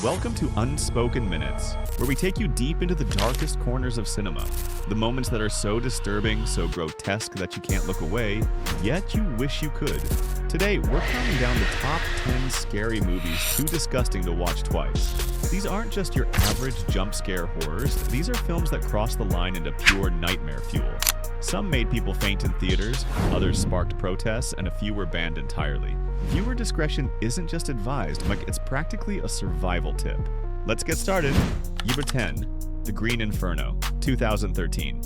Welcome to Unspoken Minutes, where we take you deep into the darkest corners of cinema. The moments that are so disturbing, so grotesque that you can't look away, yet you wish you could. Today, we're counting down the top 10 scary movies too disgusting to watch twice. These aren't just your average jump scare horrors, these are films that cross the line into pure nightmare fuel. Some made people faint in theaters, others sparked protests, and a few were banned entirely. Viewer discretion isn't just advised, Mike, it's practically a survival tip. Let's get started. Number 10, The Green Inferno, 2013.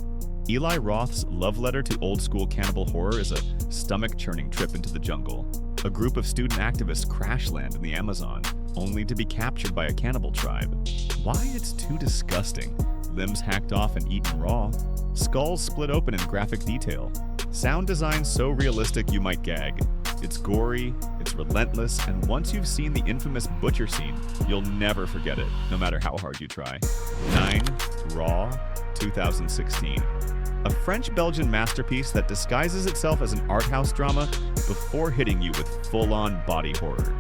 Eli Roth's love letter to old-school cannibal horror is a stomach-churning trip into the jungle. A group of student activists crash land in the Amazon, only to be captured by a cannibal tribe. Why it's too disgusting. Limbs hacked off and eaten raw. Skulls split open in graphic detail. Sound design so realistic you might gag. It's gory, it's relentless, and once you've seen the infamous butcher scene, you'll never forget it, no matter how hard you try. 9. Raw, 2016. A French-Belgian masterpiece that disguises itself as an art house drama before hitting you with full-on body horror.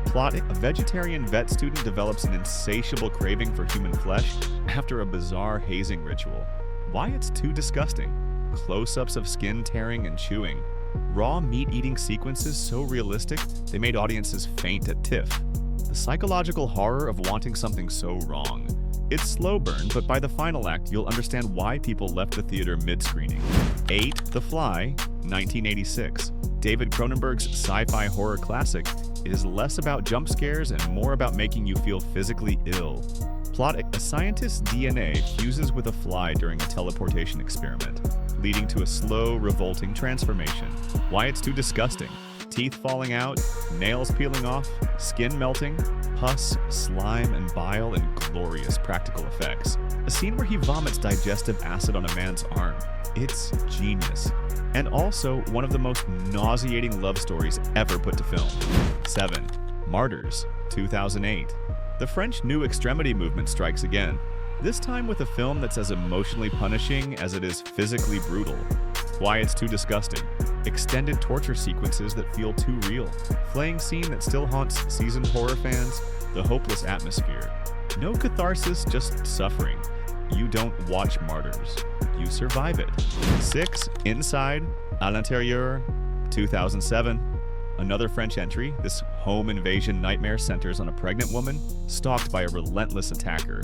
Plot: a vegetarian vet student develops an insatiable craving for human flesh after a bizarre hazing ritual. Why it's too disgusting. Close-ups of skin tearing and chewing. Raw meat-eating sequences so realistic, they made audiences faint at TIFF. The psychological horror of wanting something so wrong. It's slow burn, but by the final act, you'll understand why people left the theater mid-screening. 8. The Fly, 1986. David Cronenberg's sci-fi horror classic is less about jump scares and more about making you feel physically ill. Plot: a scientist's DNA fuses with a fly during a teleportation experiment, leading to a slow, revolting transformation. Why it's too disgusting. Teeth falling out, nails peeling off, skin melting, pus, slime, and bile, and glorious practical effects. A scene where he vomits digestive acid on a man's arm. It's genius. And also one of the most nauseating love stories ever put to film. 7. Martyrs, 2008. The French New Extremity movement strikes again, this time with a film that's as emotionally punishing as it is physically brutal. Why it's too disgusting. Extended torture sequences that feel too real. Flaying scene that still haunts seasoned horror fans. The hopeless atmosphere. No catharsis, just suffering. You don't watch Martyrs. You survive it. 6. Inside, à l'intérieur, 2007. Another French entry, this home invasion nightmare centers on a pregnant woman stalked by a relentless attacker.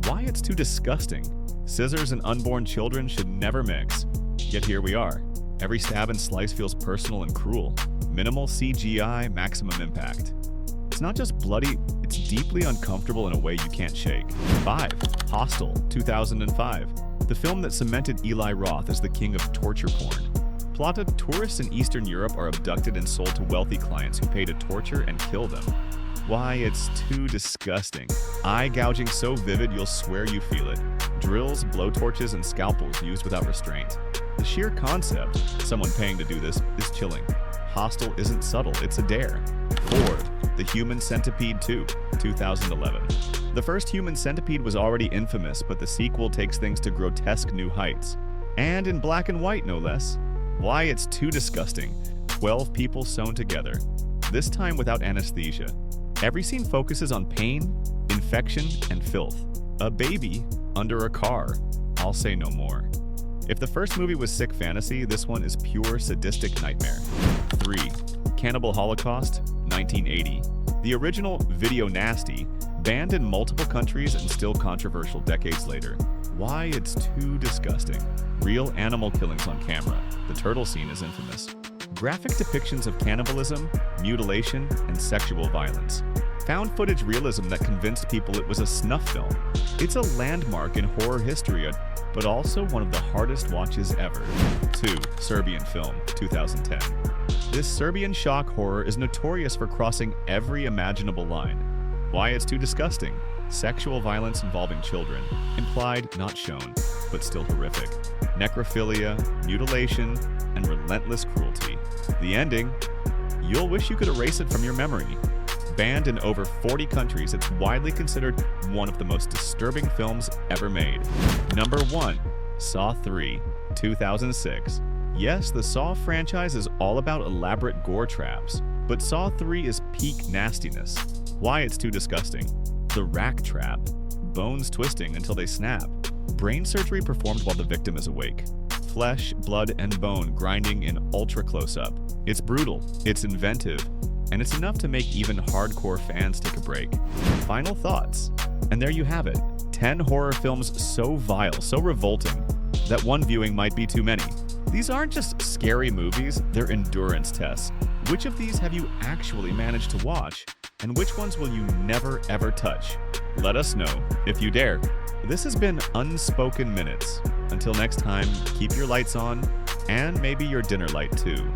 Why it's too disgusting. Scissors and unborn children should never mix. Yet here we are. Every stab and slice feels personal and cruel. Minimal CGI, maximum impact. It's not just bloody, it's deeply uncomfortable in a way you can't shake. 5. Hostel, 2005. The film that cemented Eli Roth as the king of torture porn. Plot: tourists in Eastern Europe are abducted and sold to wealthy clients who pay to torture and kill them. Why it's too disgusting. Eye gouging so vivid you'll swear you feel it. Drills, blowtorches, and scalpels used without restraint. The sheer concept, someone paying to do this, is chilling. Hostel isn't subtle, it's a dare. 4. The Human Centipede II, 2011. The first Human Centipede was already infamous, but the sequel takes things to grotesque new heights. And in black and white, no less. Why it's too disgusting. 12 people sewn together, this time without anesthesia. Every scene focuses on pain, infection, and filth. A baby under a car. I'll say no more. If the first movie was sick fantasy, this one is pure sadistic nightmare. 3. Cannibal Holocaust, 1980. The original Video Nasty, banned in multiple countries and still controversial decades later. Why it's too disgusting. Real animal killings on camera. The turtle scene is infamous. Graphic depictions of cannibalism, mutilation, and sexual violence. Found footage realism that convinced people it was a snuff film. It's a landmark in horror history, but also one of the hardest watches ever. 2. Serbian Film, 2010. This Serbian shock horror is notorious for crossing every imaginable line. Why it's too disgusting. Sexual violence involving children. Implied, not shown, but still horrific. Necrophilia, mutilation, and relentless cruelty. The ending? You'll wish you could erase it from your memory. Banned in over 40 countries, it's widely considered one of the most disturbing films ever made. Number 1. Saw 3, 2006. Yes, the Saw franchise is all about elaborate gore traps, but Saw 3 is peak nastiness. Why it's too disgusting. the rack trap, bones twisting until they snap, brain surgery performed while the victim is awake, flesh, blood, and bone grinding in ultra close-up. It's brutal, it's inventive, and it's enough to make even hardcore fans take a break. Final thoughts. And there you have it. 10 horror films so vile, so revolting, that one viewing might be too many. These aren't just scary movies, they're endurance tests. Which of these have you actually managed to watch? And which ones will you never ever touch? Let us know, if you dare. This has been Unspoken Minutes. Until next time, keep your lights on, and maybe your dinner light too.